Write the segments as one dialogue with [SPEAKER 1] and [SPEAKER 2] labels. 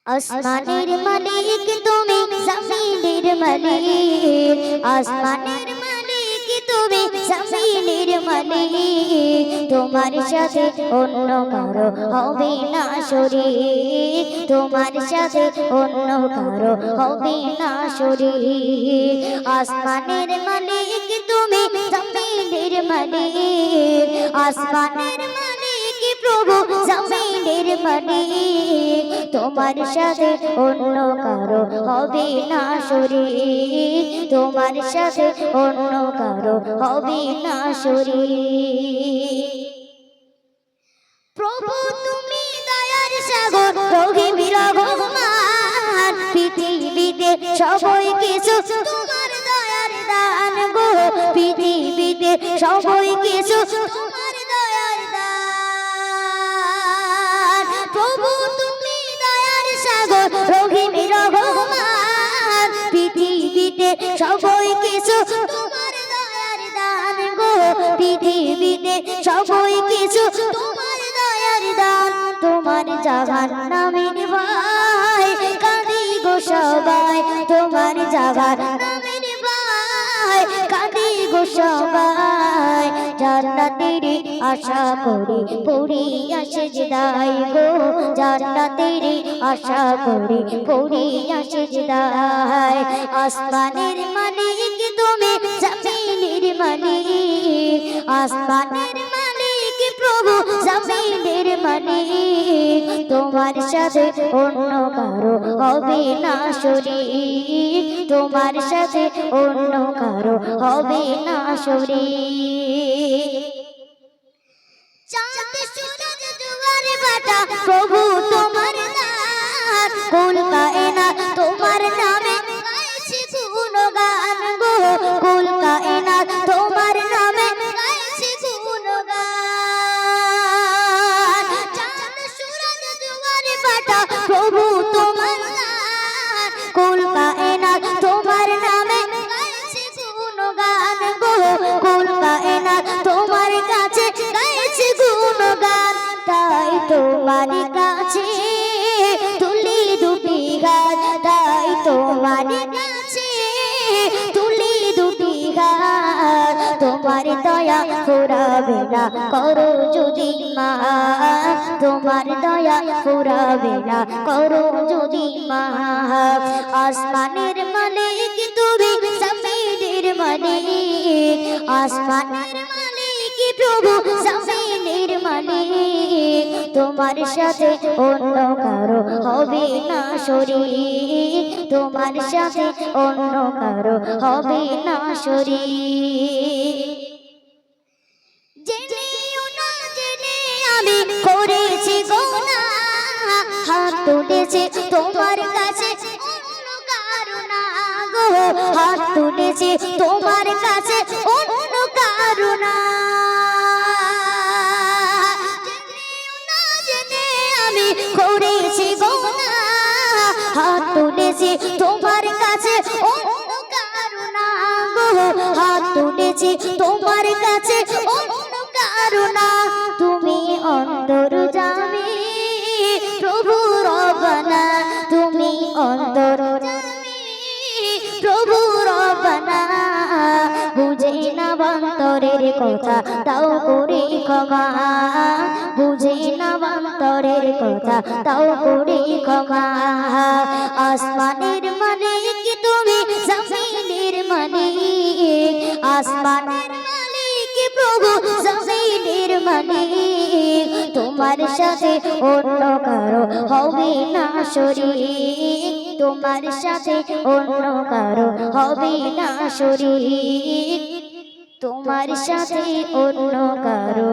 [SPEAKER 1] আসমানের মালিক তুমি, জমিনের মালিক। আসমানের মালিক তুমি, জমিনের মালিক। তোমার সাথে অন্য কারো হবে না শরীক। তোমার সাথে অন্য কারো হবে না শরীক। আসমানের মালিক তুমি, জমিনের মালিক। আসমানের মালিক প্রভু, জমিনের মালিক। তোমার সাথে অন্য কারো হবে না শরীক। তোমার সাথে অন্য কারো হবে না শরীক। প্রভু তুমি দয়ার সাগর, রহিম রহমান। পৃথিবীতে সবাই কিছু তোমার দয়ার দান গো। পৃথিবীতে সবাই কিছু তোমার দয়ার দান। প্রভু তুমি দয়ার সাগর, রহিম রহমান। পৃথিবীতে সবাই কিছু তোমার দয়ার দান গো। পৃথিবীতে সবাই কিছু তোমার দয়ার দান। তোমার জাহান্নামের ভয় কাঁদি গো সবাই। তোমার জাহান্নামের ভয় কাঁদি গো সবাই। জান্নাতের আশা করি পড়িয়া সেজদায় গো। জান্নাতের আশা করি পড়িয়া সেজদায়। আসমানের মালিক তুমি, জমিনের মালিক। আসমানের মালিক প্রভু, জমিনের মালিক। তোমার সাথে অন্য কারো হবে না শরীক। তোমার সাথে অন্য কারো হবে না শরীক। চাঁদ সূরজ জোয়ার ভাটা প্রভু তোমার দান। কুল কায়নাত তোমার নামে গাইছে গুণগান গো। কুল কায়নাত তোমার নামে গাইছে গুণগান। চাঁদ সূরজ জোয়ার ভাটা প্রভু তোমার দান। কুল কায়নাত তোমার নামে গাইছে গুণগান গো। কুল কায়নাত তোমার কাছে গাইছে গুণগান। তাই তোমার কাছে তুলি দুটি গান। তাই তোমার কাছে তুলি দুটি গান। তোমার দয়া ফুরাবে না করো যদি মা। তোমার দয়া ফুরাবে না করো যদি মা। আসমানের মালিক তুমি, জমিনের মালিক। আসমানের মালিক প্রভু, জমিনের মালিক। তোমার সাথে অন্য কারো হবে না শরীক। তোমার সাথে অন্য কারো হবে না শরীক। জেনেও না জেনে আমি করেছি গুনাহ। হাত তুলেছি তোমার কাছে অন্য কারো না গো। হাত তুলেছি তোমার কাছে অন্য কারো না। জেনেও না জেনে আমি করেছি গুনাহ। হাত তুলেছি তোমার কাছে অন্য কারো না গো। হাত তুলেছি তোমার কাছে অন্য কারো না। তুমি অন্তর্যামী প্রভু রব্বানা। তুমি অন্তর্যামী প্রভু রব্বানা। বুঝে না বান্তরের কথা তাও করে ক্ষমা। বুঝে না বান্তরের কথা তাও করে ক্ষমা। আসমানের মালিক তুমি, জমিনের মালিক। আসমানের মালিক প্রভু, জমিনের মালিক। তোমার সাথে অন্য কারো হবে না শরীক। তোমার সাথে অন্য কারো হবে না শরীক। তোমার সাথে অন্য কারো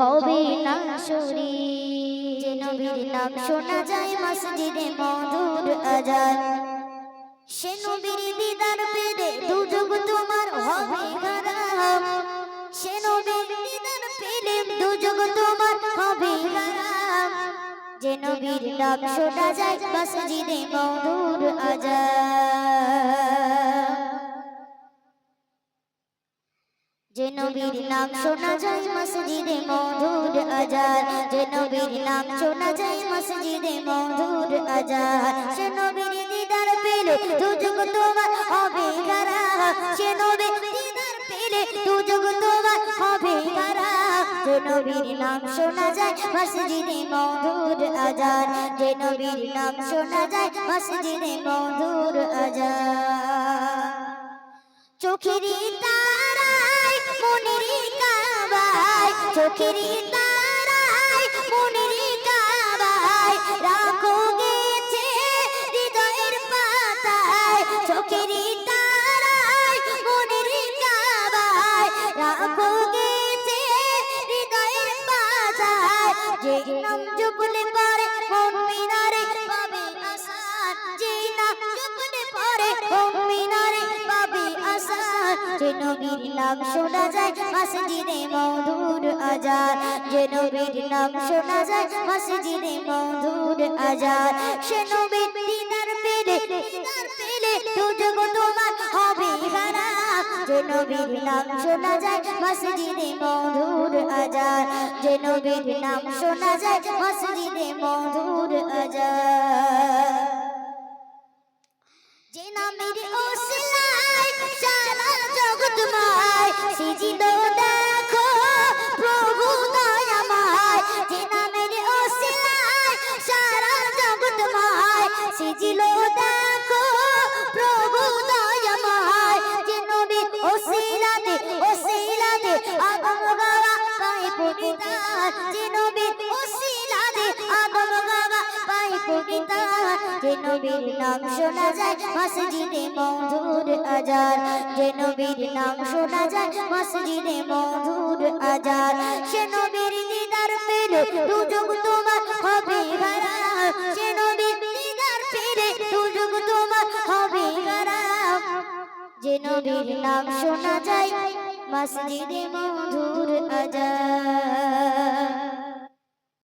[SPEAKER 1] হবে না শরীক। যে নবীর নাম শোনা যায় মসজিদে মধুর আজান। সে নবীর দিদার পেলে দুযুগ তোমার হবে হারাম। সে নবীর দিদার পেলে দুযুগ তোমার হবে হারাম। যে নবীর নাম শোনা যায় মসজিদে মধুর আজান। যে নবীর নাম শোনা যায় মসজিদে মধুর আজান। যে নবীর নাম শোনা যায় মসজিদে মধুর আজান সে নবীর দিদার পেলে দুযুগ তোমার হবে হারা সে নবীর দিদার পেলে দুযুগ তোমার হবে হারা যে নবীর নাম শোনা যায় মসজিদে মধুর আজান যে নবীর নাম শোনা যায় মসজিদে মধুর আজান চোখেরই তারায় মনেরই কাবায় চোখেরই তারায় মনেরই কাবায় রাখো গেছে হৃদয়ের পাতায় চোখেরই তারায় মনেরই কাবায় রাখো গেছে হৃদয়ের পাতায় যে নাম জপলে পরে মন মিনারে পাবে আসান যে নাম জপলে পরে মন মিনারে পাবে আসান যে নবীর নাম শোনা যায় মসজিদে মধুর আজান যে নবীর নাম শোনা যায় মসজিদে মধুর আজান সে নবীর দিদার পেলে দুযুগ তোমার হবে হারা যে নবীর নাম শোনা যায় মসজিদে মধুর আজান যে নবীর নাম শোনা যায় মসজিদে মধুর আজান যে নামের ওসিলায় সারা জগৎময় সিজিদ দেখো প্রভু দয়াময় যে নামের ওসিলায় সারা জগৎময় সিজিল দেখো প্রভু দয়াময় যে নবীর ওসিলাতে আগম গাওয়া পাই পবিতার যে নবীর ওসিলাতে আগম গাওয়া পাই পবিতার যে নবীর নাম শোনা যায় মসজিদে মধুর আজান যে নবীর নাম শোনা যায় মসজিদে মধুর আজান সে নবীর দিদার পেলে দুযুগ তোমার হবে হারা সে নবীর দিদার পেলে দুযুগ তোমার হবে হারা যে নবীর নাম শোনা যায় মসজিদে মধুর